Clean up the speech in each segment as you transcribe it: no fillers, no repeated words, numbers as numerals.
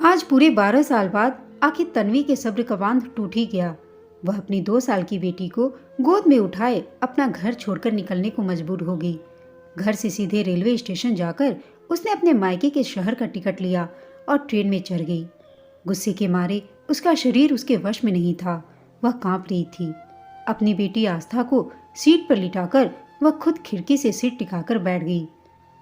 आज पूरे 12 साल बाद आखिर तन्वी के सब्र का बांध टूट ही गया। वह अपनी 2 साल की बेटी को गोद में उठाए अपना घर छोड़कर निकलने को मजबूर हो गई। घर से सीधे रेलवे स्टेशन जाकर उसने अपने मायके के शहर का टिकट लिया और ट्रेन में चढ़ गई। गुस्से के मारे उसका शरीर उसके वश में नहीं था। वह कांप रही थी। अपनी बेटी आस्था को सीट पर लिटाकर वह खुद खिड़की से सिर टिकाकर बैठ गई।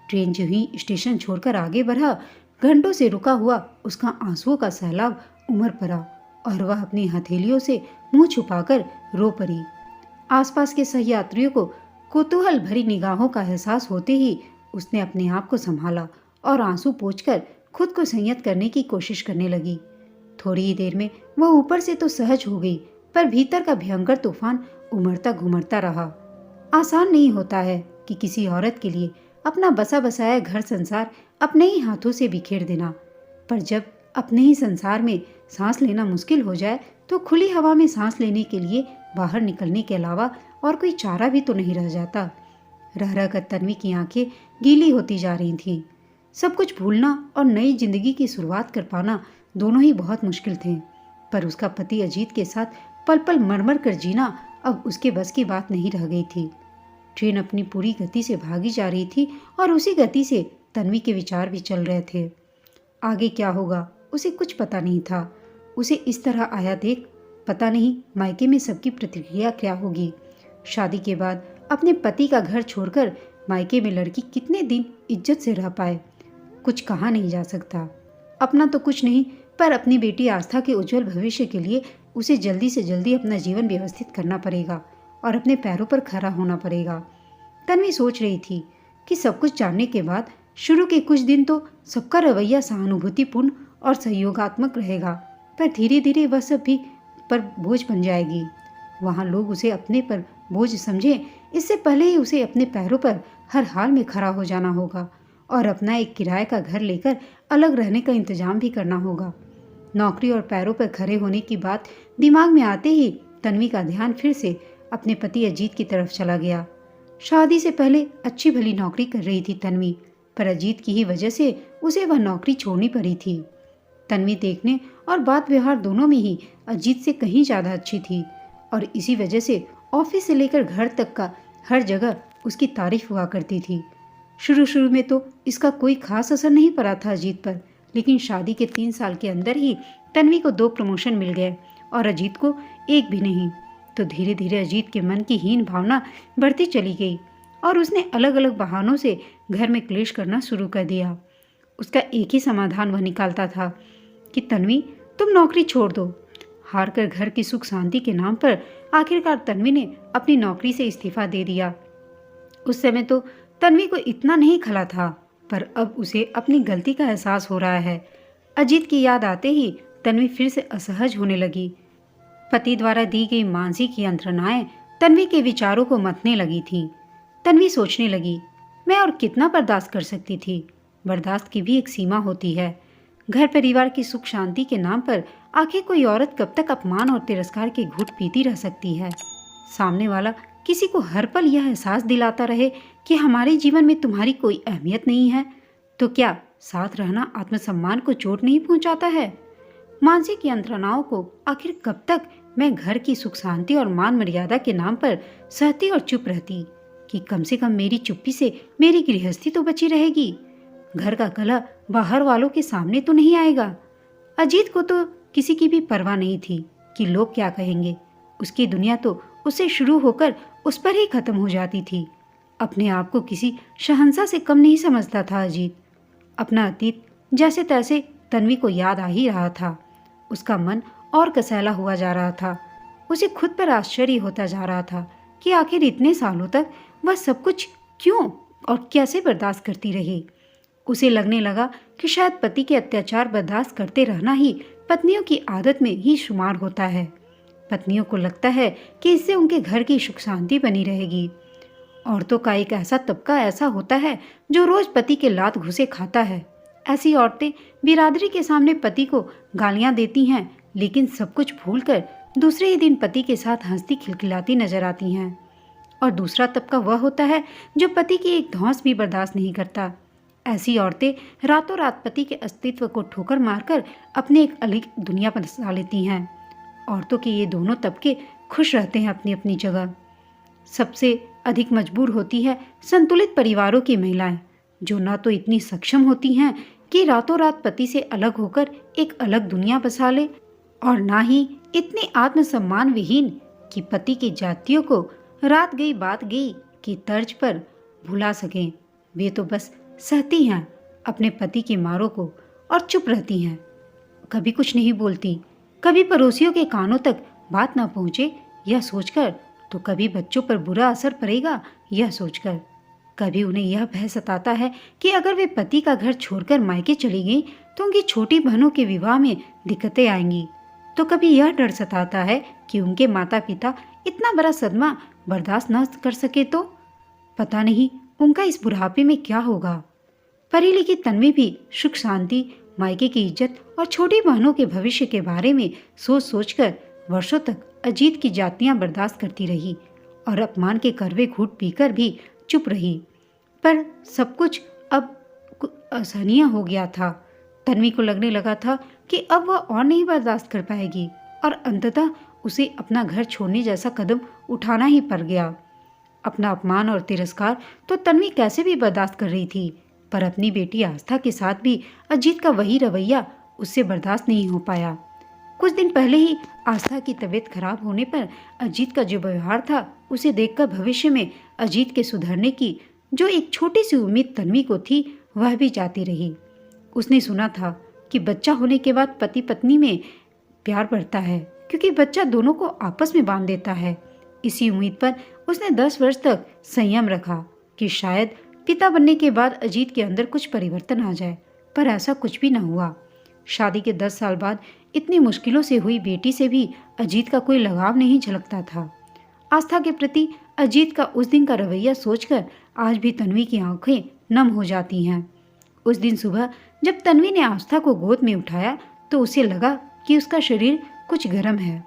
ट्रेन जो ही स्टेशन छोड़कर आगे बढ़ा, घंटों से रुका हुआ उसका आंसुओं का सैलाब उमड़ पड़ा और वह अपनी हथेलियों से मुंह छुपाकर रो पड़ी। आसपास के सही यात्रियों को कौतूहल भरी निगाहों का एहसास होते ही उसने अपने आप को संभाला और आंसू पोंछकर खुद को संयत करने की कोशिश करने लगी। थोड़ी ही देर में वह ऊपर से तो सहज हो गई, पर भीतर का भयंकर तूफान उमड़ता घुमड़ता रहा। आसान नहीं होता है कि किसी औरत के लिए अपना बसा बसाया घर संसार अपने ही हाथों से बिखेर देना, पर जब अपने ही संसार में सांस लेना मुश्किल हो जाए तो खुली हवा में सांस लेने के लिए बाहर निकलने के अलावा और कोई चारा भी तो नहीं रह जाता। रह रह कर तन्वी की आंखें गीली होती जा रही थीं। सब कुछ भूलना और नई जिंदगी की शुरुआत कर पाना दोनों ही बहुत मुश्किल थे, पर उसका पति अजीत के साथ पल पल मरमर कर जीना अब उसके बस की बात नहीं रह गई थी। ट्रेन अपनी पूरी गति से भागी जा रही थी और उसी गति से तन्वी के विचार भी चल रहे थे। आगे क्या होगा उसे कुछ पता नहीं था। उसे इस तरह आया देख पता नहीं मायके में सबकी प्रतिक्रिया क्या होगी। शादी के बाद अपने पति का घर छोड़कर मायके में लड़की कितने दिन इज्जत से रह पाए, कुछ कहा नहीं जा सकता। अपना तो कुछ नहीं, पर अपनी बेटी आस्था के उज्जवल भविष्य के लिए उसे जल्दी से जल्दी अपना जीवन व्यवस्थित करना पड़ेगा और अपने पैरों पर खड़ा होना पड़ेगा। तन्वी सोच रही थी कि सब कुछ जानने के बाद शुरू के कुछ दिन तो सबका रवैया सहानुभूतिपूर्ण और सहयोगात्मक रहेगा, पर धीरे धीरे वह सब भी पर बोझ बन जाएगी। वहाँ लोग उसे अपने पर बोझ समझे इससे पहले ही उसे अपने पैरों पर हर हाल में खड़ा हो जाना होगा और अपना एक किराए का घर लेकर अलग रहने का इंतजाम भी करना होगा। नौकरी और पैरों पर खड़े होने की बात दिमाग में आते ही तन्वी का ध्यान फिर से अपने पति अजीत की तरफ चला गया। शादी से पहले अच्छी भली नौकरी कर रही थी तन्वी, पर अजीत की ही वजह से उसे वह नौकरी छोड़नी पड़ी थी। तन्वी देखने और बात व्यवहार दोनों में ही अजीत से कहीं ज़्यादा अच्छी थी और इसी वजह से ऑफिस से लेकर घर तक का हर जगह उसकी तारीफ हुआ करती थी। शुरू में तो इसका कोई खास असर नहीं पड़ा था अजीत पर, लेकिन शादी के 3 साल के अंदर ही तन्वी को 2 प्रमोशन मिल गए और अजीत को एक भी नहीं। तो धीरे धीरे अजीत के मन की हीन भावना बढ़ती चली गई और उसने अलग अलग बहानों से घर में क्लेश करना शुरू कर दिया। उसका एक ही समाधान वह निकालता था कि तन्वी तुम नौकरी छोड़ दो। हार कर घर की सुख शांति के नाम पर आखिरकार तन्वी ने अपनी नौकरी से इस्तीफा दे दिया। उस समय तो तन्वी को इतना नहीं खला था, पर अब उसे अपनी गलती का एहसास हो रहा है। अजीत की याद आते ही तन्वी फिर से असहज होने लगी। पति द्वारा दी गई मानसिक यंत्रणाएं तन्वी के विचारों को मतने लगी थीं। तन्वी सोचने लगी, मैं और कितना बर्दाश्त कर सकती थी। बर्दाश्त की भी एक सीमा होती है। घर परिवार की सुख शांति के नाम पर आखिर कोई औरत कब तक अपमान और तिरस्कार के घूंट पीती रह सकती है। सामने वाला किसी को हर पल यह एहसास दिलाता रहे कि हमारे जीवन में तुम्हारी कोई अहमियत नहीं है, तो क्या साथ रहना आत्मसम्मान को चोट नहीं पहुंचाता है? मानसिक यंत्रणाओं को आखिर कब तक मैं घर की सुख शांति और मान मर्यादा के नाम पर सहती और चुप रहती कि कम से कम मेरी चुप्पी से मेरी गृहस्थी तो बची रहेगी। घर का कलह बाहर वालों के सामने तो नहीं आएगा। अजीत को तो किसी की भी परवाह नहीं थी कि लोग क्या कहेंगे। उसकी दुनिया तो उससे शुरू होकर उस पर ही खत्म हो जाती थी। अपने आप को किसी शहंशाह से कम नहीं समझता था अजीत। अपना अतीत जैसे तैसे तन्वी को याद आ ही रहा था। उसका मन और कसैला हुआ जा रहा था। उसे खुद पर आश्चर्य होता जा रहा था कि आखिर इतने सालों तक वह सब कुछ क्यों और कैसे बर्दाश्त करती रही। उसे लगने लगा कि शायद पति के अत्याचार बर्दाश्त करते रहना ही पत्नियों की आदत में ही शुमार होता है। पत्नियों को लगता है कि इससे उनके घर की सुख शांति बनी रहेगी। औरतों का एक ऐसा तबका ऐसा होता है जो रोज पति के लात घुसे खाता है। ऐसी औरतें बिरादरी के सामने पति को गालियां देती हैं, लेकिन सब कुछ भूलकर दूसरे ही दिन पति के साथ हंसती खिलखिलाती नजर आती हैं। और दूसरा तबका वह होता है जो पति की एक धौंस भी बर्दाश्त नहीं करता। ऐसी औरतें रातों रात पति के अस्तित्व को ठोकर मारकर अपने एक अलग दुनिया बसा लेती हैं। औरतों के ये दोनों तबके खुश रहते हैं अपनी अपनी जगह। सबसे अधिक मजबूर होती है संतुलित परिवारों की महिलाएं, जो ना तो इतनी सक्षम होती हैं कि रातों रात पति से अलग होकर एक अलग दुनिया बसा ले, और ना ही इतनी आत्मसम्मान विहीन कि पति की जातियों को रात गई बात गई की तर्ज पर भुला सकें। वे तो बस सहती हैं अपने पति की मारों को और चुप रहती हैं, कभी कुछ नहीं बोलती, कभी पड़ोसियों के कानों तक बात ना पहुंचे यह सोचकर, तो कभी बच्चों पर बुरा असर पड़ेगा यह सोचकर। कभी उन्हें यह भय सताता है कि अगर वे पति का घर छोड़कर मायके चली गईं तो उनकी छोटी बहनों के विवाह में दिक्कतें आएंगी। तो कभी यह डर सताता है कि उनके माता पिता इतना बड़ा सदमा बर्दाश्त न कर सके तो पता नहीं उनका इस बुढ़ापे में क्या होगा। पढ़ी लिखी तन्वी भी सुख शांति, मायके की इज्जत और छोटी बहनों के भविष्य के बारे में सोच सोचकर वर्षों तक अजीत की जातियां बर्दाश्त करती रही और अपमान के कड़वे घूंट पीकर भी चुप रही। पर सब कुछ अब असहनीय हो गया था। तन्वी को लगने लगा था कि अब वह और नहीं बर्दाश्त कर पाएगी और अंततः उसे अपना घर छोड़ने जैसा कदम उठाना ही पड़ गया। अपना अपमान और तिरस्कार तो तन्वी कैसे भी बर्दाश्त कर रही थी, पर अपनी बेटी आस्था के साथ भी अजीत का वही रवैया उससे बर्दाश्त नहीं हो पाया। कुछ दिन पहले ही आस्था की तबीयत खराब होने पर अजीत का जो व्यवहार था, उसे देखकर भविष्य में अजीत के सुधरने की जो एक छोटी सी उम्मीद तन्वी को थी, वह भी जाती रही। उसने सुना था कि बच्चा होने के बाद पति पत्नी में प्यार बढ़ता है, क्योंकि बच्चा दोनों को आपस में बांध देता है। इसी उम्मीद पर उसने 10 वर्ष तक संयम रखा कि शायद पिता बनने के बाद अजीत के अंदर कुछ परिवर्तन आ जाए, पर ऐसा कुछ भी न हुआ। शादी के 10 साल बाद इतनी मुश्किलों से हुई बेटी से भी अजीत का कोई लगाव नहीं झलकता था। आस्था के प्रति अजीत का उस दिन का रवैया सोचकर आज भी तन्वी की आंखें नम हो जाती हैं। उस दिन सुबह जब तन्वी ने आस्था को गोद में उठाया तो उसे लगा कि उसका शरीर कुछ गर्म है।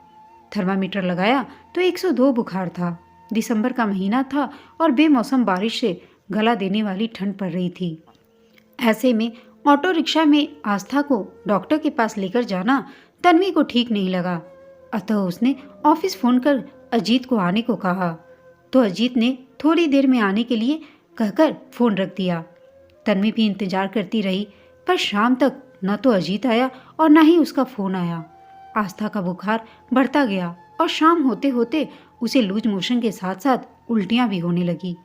थर्मामीटर लगाया तो 102 बुखार था। दिसंबर का महीना था और बेमौसम बारिश से गला देने वाली ठंड पड़ रही थी। ऐसे में ऑटो रिक्शा में आस्था को डॉक्टर के पास लेकर जाना तन्वी को ठीक नहीं लगा। अतः उसने ऑफिस फोन कर अजीत को आने को कहा, तो अजीत ने थोड़ी देर में आने के लिए कहकर फोन रख दिया। तन्वी भी इंतजार करती रही, पर शाम तक न तो अजीत आया और न ही उसका फोन आया। आस्था का बुखार बढ़ता गया और शाम होते होते उसे लूज मोशन के साथ साथ उल्टियां भी होने लगी।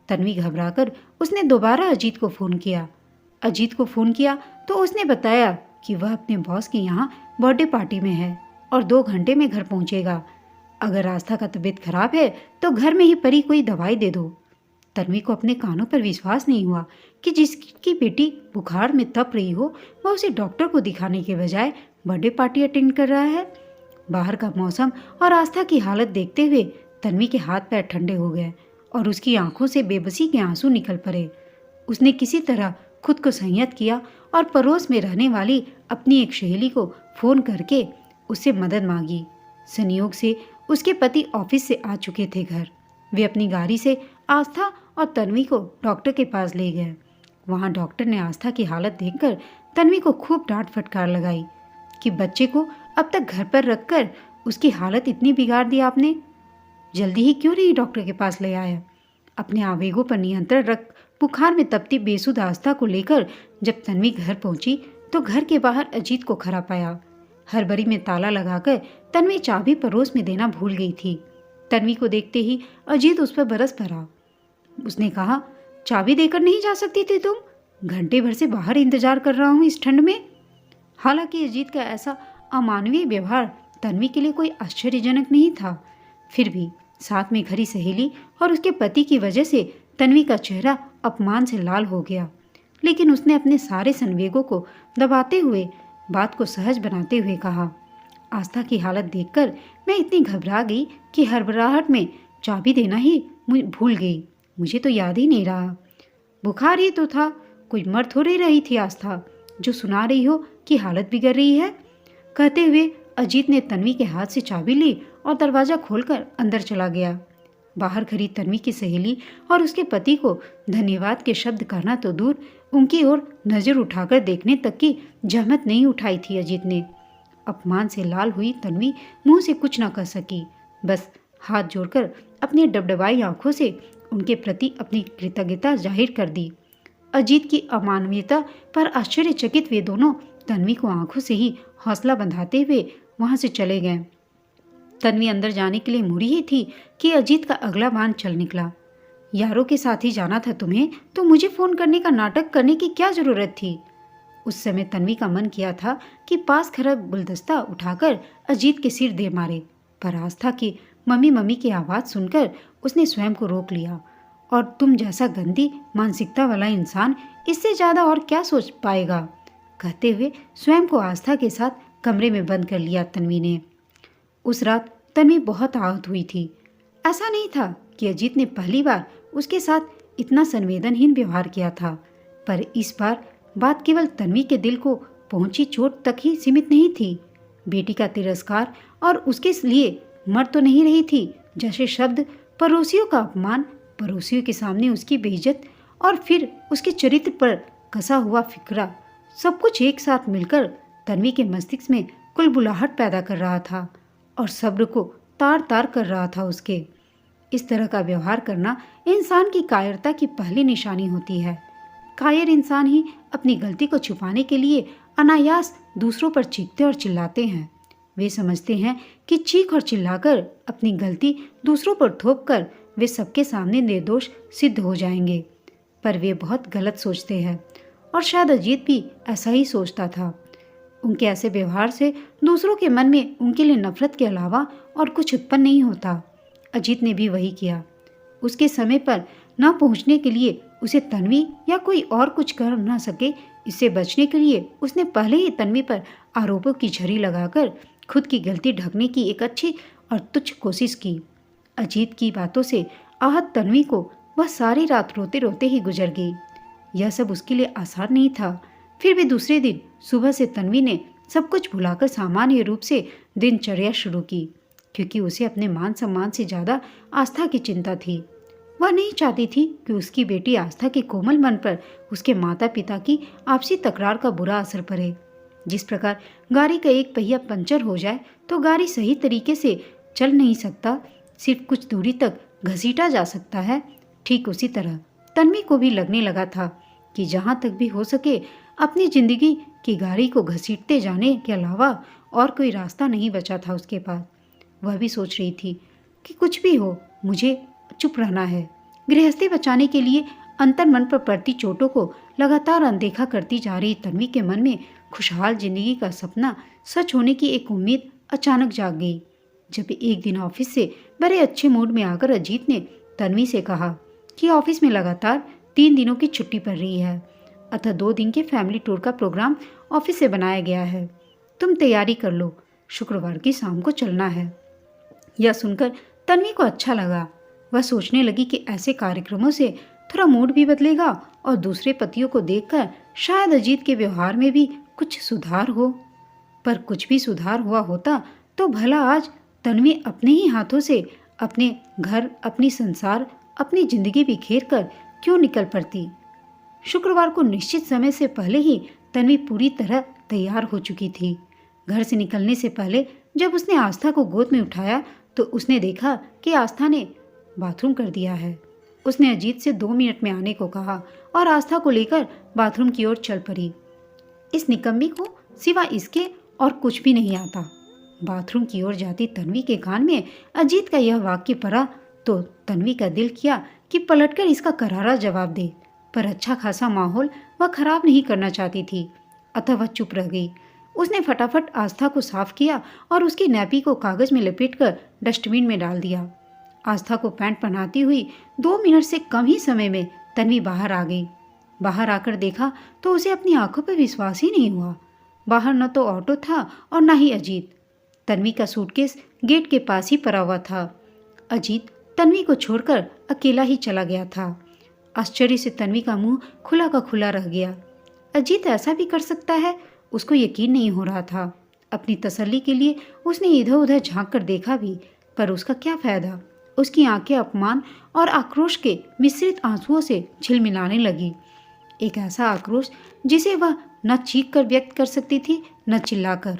तन्वी घबराकर उसने दोबारा अजीत को फोन किया। अजीत को फोन किया तो उसने बताया कि वह अपने बॉस के यहाँ बर्थडे पार्टी में है और 2 घंटे में घर पहुंचेगा। अगर आस्था का तबीयत खराब है तो घर में ही पड़ी कोई दवाई दे दो। तन्वी को अपने कानों पर विश्वास नहीं हुआ कि जिसकी बेटी बुखार में तप रही हो, वह उसे डॉक्टर को दिखाने के बजाय बर्थडे पार्टी अटेंड कर रहा है। बाहर का मौसम और आस्था की हालत देखते हुए तन्वी के हाथ पैर ठंडे हो गए और उसकी आंखों से बेबसी के आंसू निकल पड़े। उसने किसी तरह खुद को संयत किया और पड़ोस में रहने वाली अपनी एक सहेली को फोन करके उससे मदद मांगी। संयोग से उसके पति ऑफिस से आ चुके थे घर। वे अपनी गाड़ी से आस्था और तन्वी को डॉक्टर के पास ले गए। वहां डॉक्टर ने आस्था की हालत देखकर तन्वी को खूब डांट फटकार लगाई कि बच्चे को अब तक घर पर रखकर उसकी हालत इतनी बिगाड़ दी आपने। जल्दी ही क्यों नहीं डॉक्टर के पास ले आया। अपने आवेगों पर नियंत्रण रख बुखार में तपती बेसुध आस्था को लेकर जब तन्वी घर पहुंची तो घर के बाहर अजीत को खड़ा पाया। हड़बड़ी में ताला लगाकर तन्वी चाबी पड़ोस में देना भूल गई थी। तन्वी को देखते ही अजीत उस पर बरस पड़ा। उसने कहा, चाबी देकर नहीं जा सकती थी तुम? घंटे भर से बाहर इंतजार कर रहा हूँ इस ठंड में। हालांकि अजीत का ऐसा अमानवीय व्यवहार तन्वी के लिए कोई आश्चर्यजनक नहीं था, फिर भी साथ में खड़ी सहेली और उसके पति की वजह से तन्वी का चेहरा अपमान से लाल हो गया। लेकिन उसने अपने सारे संवेगों को दबाते हुए बात को सहज बनाते हुए कहा, आस्था की हालत देखकर मैं इतनी घबरा गई कि हड़बड़ाहट में चाबी देना ही भूल गई। मुझे तो याद ही नहीं रहा। बुखार ही तो था, कोई मर थोड़ी रही थी आस्था जो सुना रही हो कि हालत बिगड़ रही है। कहते हुए अजीत ने तन्वी के हाथ से चाबी ली और दरवाजा खोलकर अंदर चला गया। बाहर खड़ी तन्वी की सहेली और उसके पति को धन्यवाद के शब्द कहना तो दूर, उनकी ओर नजर उठाकर देखने तक की जहमत नहीं उठाई थी अजीत ने। अपमान से लाल हुई तन्वी मुंह से कुछ न कह सकी, बस हाथ जोड़कर अपनी डबडबाई आंखों से उनके प्रति अपनी कृतज्ञता जाहिर कर दी। अजीत की अमानवीयता पर आश्चर्यचकित वे दोनों तन्वी को आंखों से ही हौसला बंधाते हुए वहां से चले गए। तन्वी अंदर जाने के लिए मुड़ी ही थी कि अजीत का अगला बाण चल निकला। यारों के साथ ही जाना था तुम्हें, तो मुझे फोन करने का नाटक करने की क्या जरूरत थी। उस समय तन्वी का मन किया था कि पास खड़ा गुलदस्ता उठाकर अजीत के सिर दे मारे, पर आस्था की मम्मी मम्मी की आवाज सुनकर उसने स्वयं को रोक लिया। और तुम जैसा गंदी मानसिकता वाला इंसान इससे ज्यादा और क्या सोच पाएगा, कहते हुए स्वयं को आस्था के साथ कमरे में बंद कर लिया तन्वी ने। उस रात तन्वी बहुत आहत हुई थी। ऐसा नहीं था कि अजीत ने पहली बार उसके साथ इतना संवेदनहीन व्यवहार किया था, पर इस बार बात केवल तन्वी के दिल को पहुंची चोट तक ही सीमित नहीं थी। बेटी का तिरस्कार और उसके लिए मर तो नहीं रही थी जैसे शब्द, पड़ोसियों का अपमान, पड़ोसियों के सामने उसकी बेइज्जत और फिर उसके चरित्र पर कसा हुआ फिक्रा, सब कुछ एक साथ मिलकर तन्वी के मस्तिष्क में कुलबुलाहट पैदा कर रहा था और सब्र को तार तार कर रहा था उसके। इस तरह का व्यवहार करना इंसान की कायरता की पहली निशानी होती है। कायर इंसान ही अपनी गलती को छुपाने के लिए अनायास दूसरों पर चीखते और चिल्लाते हैं। वे समझते हैं कि चीख और चिल्लाकर अपनी गलती दूसरों पर थोपकर वे सबके सामने निर्दोष सिद्ध हो जाएंगे, पर वे बहुत गलत सोचते हैं और शायद अजीत भी ऐसा ही सोचता था। उनके ऐसे व्यवहार से दूसरों के मन में उनके लिए नफरत के अलावा और कुछ उत्पन्न नहीं होता। अजीत ने भी वही किया। उसके समय पर न पहुंचने के लिए उसे तन्वी या कोई और कुछ कर न सके, इससे बचने के लिए उसने पहले ही तन्वी पर आरोपों की झड़ी लगाकर खुद की गलती ढकने की एक अच्छी और तुच्छ कोशिश की। अजीत की बातों से आहत तन्वी को वह सारी रात रोते रोते ही गुजर गई। यह सब उसके लिए आसान नहीं था। फिर भी दूसरे दिन सुबह से तन्वी ने सब कुछ भुलाकर सामान्य रूप से दिनचर्या शुरू की, क्योंकि उसे अपने मान सम्मान से ज्यादा आस्था की चिंता थी। वह नहीं चाहती थी कि उसकी बेटी आस्था के कोमल मन पर उसके माता पिता की आपसी तकरार का बुरा असर पड़े। जिस प्रकार गाड़ी का एक पहिया पंचर हो जाए तो गाड़ी सही तरीके से चल नहीं सकता, सिर्फ कुछ दूरी तक घसीटा जा सकता है, ठीक उसी तरह तन्वी को भी लगने लगा था कि जहाँ तक भी हो सके अपनी जिंदगी की गाड़ी को घसीटते जाने के अलावा और कोई रास्ता नहीं बचा था उसके पास। वह भी सोच रही थी कि कुछ भी हो मुझे चुप रहना है। गृहस्थी बचाने के लिए अंतर मन पर पड़ती चोटों को लगातार अनदेखा करती जा रही तन्वी के मन में खुशहाल जिंदगी का सपना सच होने की एक उम्मीद अचानक जाग गई, जब एक दिन ऑफिस से बड़े अच्छे मूड में आकर अजीत ने तन्वी से कहा कि ऑफिस में लगातार 3 दिनों की छुट्टी पड़ रही है, अतः 2 दिन के फैमिली टूर का प्रोग्राम ऑफिस से बनाया गया है। तुम तैयारी कर लो, शुक्रवार की शाम को चलना है। यह सुनकर तन्वी को अच्छा लगा। वह सोचने लगी कि ऐसे कार्यक्रमों से थोड़ा मूड भी बदलेगा और दूसरे पतियों को देखकर शायद अजीत के व्यवहार में भी कुछ सुधार हो। पर कुछ भी सुधार हुआ होता तो भला आज तन्वी अपने ही हाथों से अपने घर, अपनी संसार, अपनी जिंदगी बिखेर कर क्यों निकल पड़ती। शुक्रवार को निश्चित समय से पहले ही तन्वी पूरी तरह तैयार हो चुकी थी। घर से निकलने से पहले जब उसने आस्था को गोद में उठाया तो उसने देखा कि आस्था ने बाथरूम कर दिया है। उसने अजीत से 2 मिनट में आने को कहा और आस्था को लेकर बाथरूम की ओर चल पड़ी। इस निकम्मी को सिवा इसके और कुछ भी नहीं आता। बाथरूम की ओर जाती तन्वी के कान में अजीत का यह वाक्य पड़ा तो तन्वी का दिल किया कि पलटकर इसका करारा जवाब दे, पर अच्छा खासा माहौल वह खराब नहीं करना चाहती थी, अतः वह चुप रह गई। उसने फटाफट आस्था को साफ किया और उसकी नैपी को कागज में लपेटकर डस्टबिन में डाल दिया। आस्था को पैंट पहनाती हुई 2 मिनट से कम ही समय में तन्वी बाहर आ गई। बाहर आकर देखा तो उसे अपनी आंखों पर विश्वास ही नहीं हुआ। बाहर न तो ऑटो था और न ही अजीत। तन्वी का सूटकेस गेट के पास ही पड़ा हुआ था। अजीत तन्वी को छोड़कर अकेला ही चला गया था। आश्चर्य से तन्वी का मुंह खुला का खुला रह गया। अजीत ऐसा भी कर सकता है, उसको यकीन नहीं हो रहा था। अपनी तसल्ली के लिए उसने इधर उधर झांक कर देखा भी, पर उसका क्या फायदा। उसकी आंखें अपमान और आक्रोश के मिश्रित आंसुओं से झिलमिलाने लगी। एक ऐसा आक्रोश जिसे वह न चीख कर व्यक्त कर सकती थी न चिल्लाकर।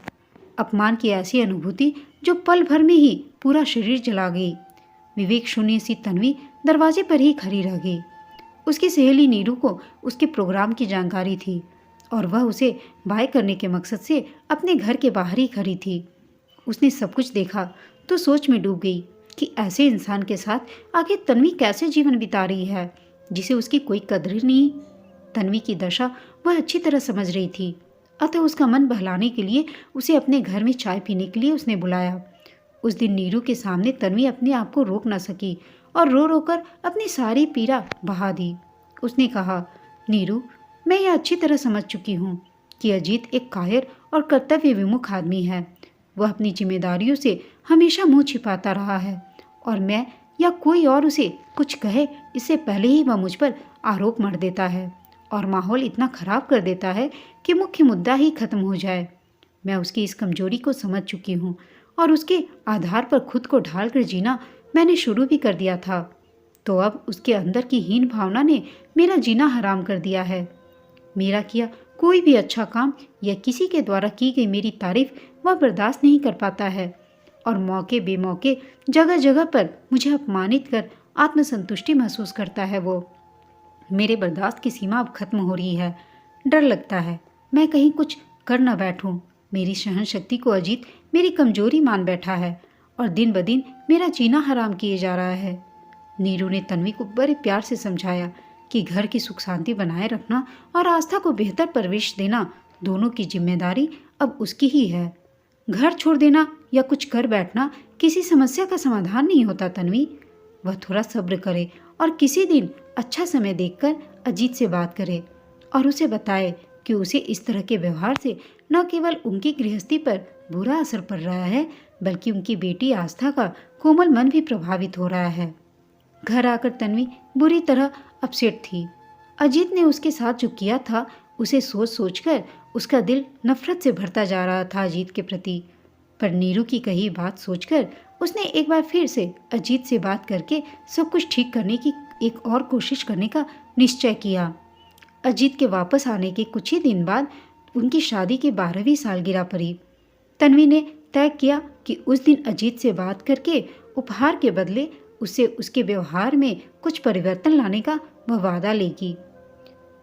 अपमान की ऐसी अनुभूति जो पल भर में ही पूरा शरीर जला गई। विवेक शून्य सी तन्वी दरवाजे पर ही खड़ी रह गई। उसकी सहेली नीरू को उसके प्रोग्राम की जानकारी थी और वह उसे बाय करने के मकसद से अपने घर के बाहर ही खड़ी थी। उसने सब कुछ देखा तो सोच में डूब गई कि ऐसे इंसान के साथ आखिर तन्वी कैसे जीवन बिता रही है जिसे उसकी कोई कदर ही नहीं। तन्वी की दशा वह अच्छी तरह समझ रही थी, अतः उसका मन बहलाने के लिए उसे अपने घर में चाय पीने के लिए उसने बुलाया। उस दिन नीरू के सामने तन्वी अपने आप को रोक न सकी और रो रो कर अपनी सारी पीड़ा बहा दी। उसने कहा, नीरू, मैं यह अच्छी तरह समझ चुकी हूँ कि अजीत एक कायर और कर्तव्य विमुख आदमी है। वह अपनी जिम्मेदारियों से हमेशा मुंह छिपाता रहा है और मैं या कोई और उसे कुछ कहे इससे पहले ही वह मुझ पर आरोप मढ़ देता है और माहौल इतना खराब कर देता है कि मुख्य मुद्दा ही खत्म हो जाए। मैं उसकी इस कमजोरी को समझ चुकी हूँ और उसके आधार पर खुद को ढाल कर जीना मैंने शुरू भी कर दिया था। तो अब उसके अंदर की हीन भावना ने मेरा जीना हराम कर दिया है। मेरा किया कोई भी अच्छा काम या किसी के द्वारा की गई मेरी तारीफ वह बर्दाश्त नहीं कर पाता है और मौके बेमौके जगह जगह पर मुझे अपमानित कर आत्मसंतुष्टि महसूस करता है। वो मेरे बर्दाश्त की सीमा अब खत्म हो रही है। डर लगता है मैं कहीं कुछ कर न बैठूं। मेरी सहन शक्ति को अजीत मेरी कमजोरी मान बैठा है और दिन ब दिन मेरा जीना हराम किए जा रहा है। नीरू ने तन्वी को बड़े प्यार से समझाया कि घर की सुख शांति बनाए रखना और आस्था को बेहतर परवरिश देना दोनों की जिम्मेदारी अब उसकी ही है। घर छोड़ देना या कुछ कर बैठना किसी समस्या का समाधान नहीं होता तन्वी। वह थोड़ा सब्र करे और किसी दिन अच्छा समय देखकर अजीत से बात करे और उसे बताए कि उसे इस तरह के व्यवहार से न केवल उनकी गृहस्थी पर बुरा असर पड़ रहा है बल्कि उनकी बेटी आस्था का कोमल मन भी प्रभावित हो रहा है। घर आकर तन्वी बुरी तरह अपसेट थी। अजीत ने उसके साथ जो किया था उसे सोच सोचकर उसका दिल नफरत से भरता जा रहा था अजीत के प्रति। पर नीरू की कही बात सोचकर उसने एक बार फिर से अजीत से बात करके सब कुछ ठीक करने की एक और कोशिश करने का निश्चय किया। अजीत के वापस आने के कुछ ही दिन बाद उनकी शादी की 12वीं सालगिरह पड़ी। तन्वी ने तय किया कि उस दिन अजीत से बात करके उपहार के बदले उसे उसके व्यवहार में कुछ परिवर्तन लाने का वह वादा लेगी।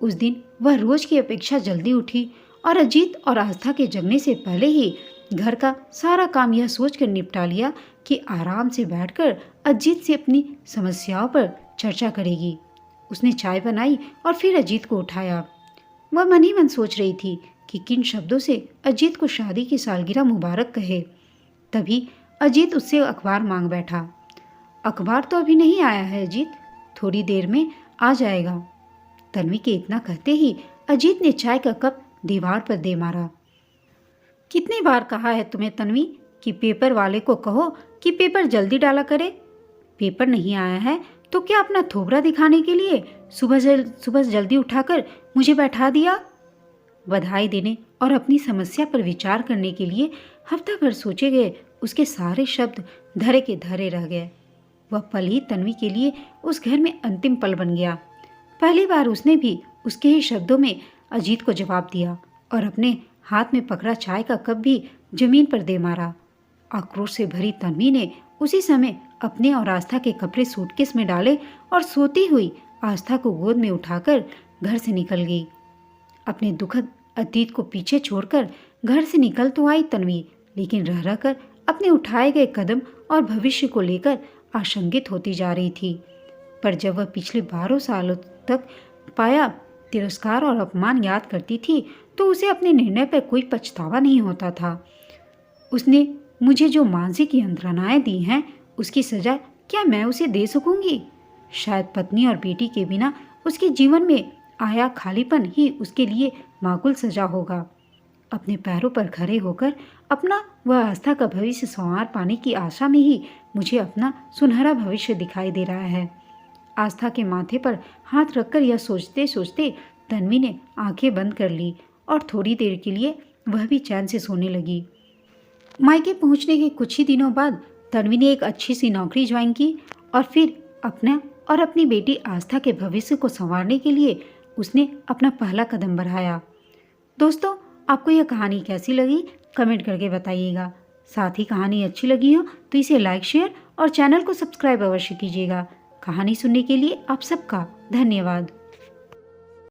उस दिन वह रोज की अपेक्षा जल्दी उठी और अजीत और आस्था के जगने से पहले ही घर का सारा काम यह सोचकर निपटा लिया कि आराम से बैठकर अजीत से अपनी समस्याओं पर चर्चा करेगी। उसने चाय बनाई और फिर अजीत को उठाया। वह मन ही मन सोच रही थी कि किन शब्दों से अजीत को शादी की सालगिरह मुबारक कहे। तभी अजीत उससे अखबार मांग बैठा। अखबार तो अभी नहीं आया है अजीत, थोड़ी देर में आ जाएगा। तन्वी के इतना कहते ही अजीत ने चाय का कप दीवार पर दे मारा। कितनी बार कहा है तुम्हें तन्वी कि पेपर वाले को कहो कि पेपर जल्दी डाला करे। पेपर नहीं आया है तो क्या अपना थोबरा दिखाने के लिए सुबह जल्दी उठाकर मुझे बैठा दिया। बधाई देने और अपनी समस्या पर विचार करने के लिए हफ्ता भर सोचे गए उसके सारे शब्द धरे के धरे रह गए। वह पल ही तन्वी के लिए उस घर में अंतिम पल बन गया। पहली बार उसने भी उसके ही शब्दों में अजीत को जवाब दिया और अपने हाथ में पकड़ा चाय का कप भी जमीन पर दे मारा। आक्रोश से भरी तन्वी ने उसी समय अपने और आस्था के कपड़े सूटकेस में डाले और सोती हुई आस्था को गोद में उठाकर घर से निकल गई। अपने दुखद अतीत को पीछे छोड़कर घर से निकल तो आई तन्वी, लेकिन रह रह कर अपने उठाए गए कदम और भविष्य को लेकर आशंकित होती जा रही थी। पर जब वह पिछले 12 सालों तक पाया तिरस्कार और अपमान याद करती थी तो उसे अपने निर्णय पर कोई पछतावा नहीं होता था। उसने मुझे जो मानसिक यंत्रणाएं दी हैं उसकी सजा क्या मैं उसे दे सकूंगी। शायद पत्नी और बेटी के बिना उसके जीवन में आया खालीपन ही उसके लिए माकूल सजा होगा। अपने पैरों पर खड़े होकर अपना वह आस्था का भविष्य संवार पाने की आशा में ही मुझे अपना सुनहरा भविष्य दिखाई दे रहा है। आस्था के माथे पर हाथ रखकर यह सोचते सोचते तन्वी ने आंखें बंद कर ली और थोड़ी देर के लिए वह भी चैन से सोने लगी। मायके पहुंचने के कुछ ही दिनों बाद तन्वी ने एक अच्छी सी नौकरी ज्वाइन की और फिर अपना और अपनी बेटी आस्था के भविष्य को संवारने के लिए उसने अपना पहला कदम बढ़ाया। दोस्तों, आपको यह कहानी कैसी लगी कमेंट करके बताइएगा। साथ ही कहानी अच्छी लगी हो तो इसे लाइक, शेयर और चैनल को सब्सक्राइब अवश्य कीजिएगा। कहानी सुनने के लिए आप सबका धन्यवाद।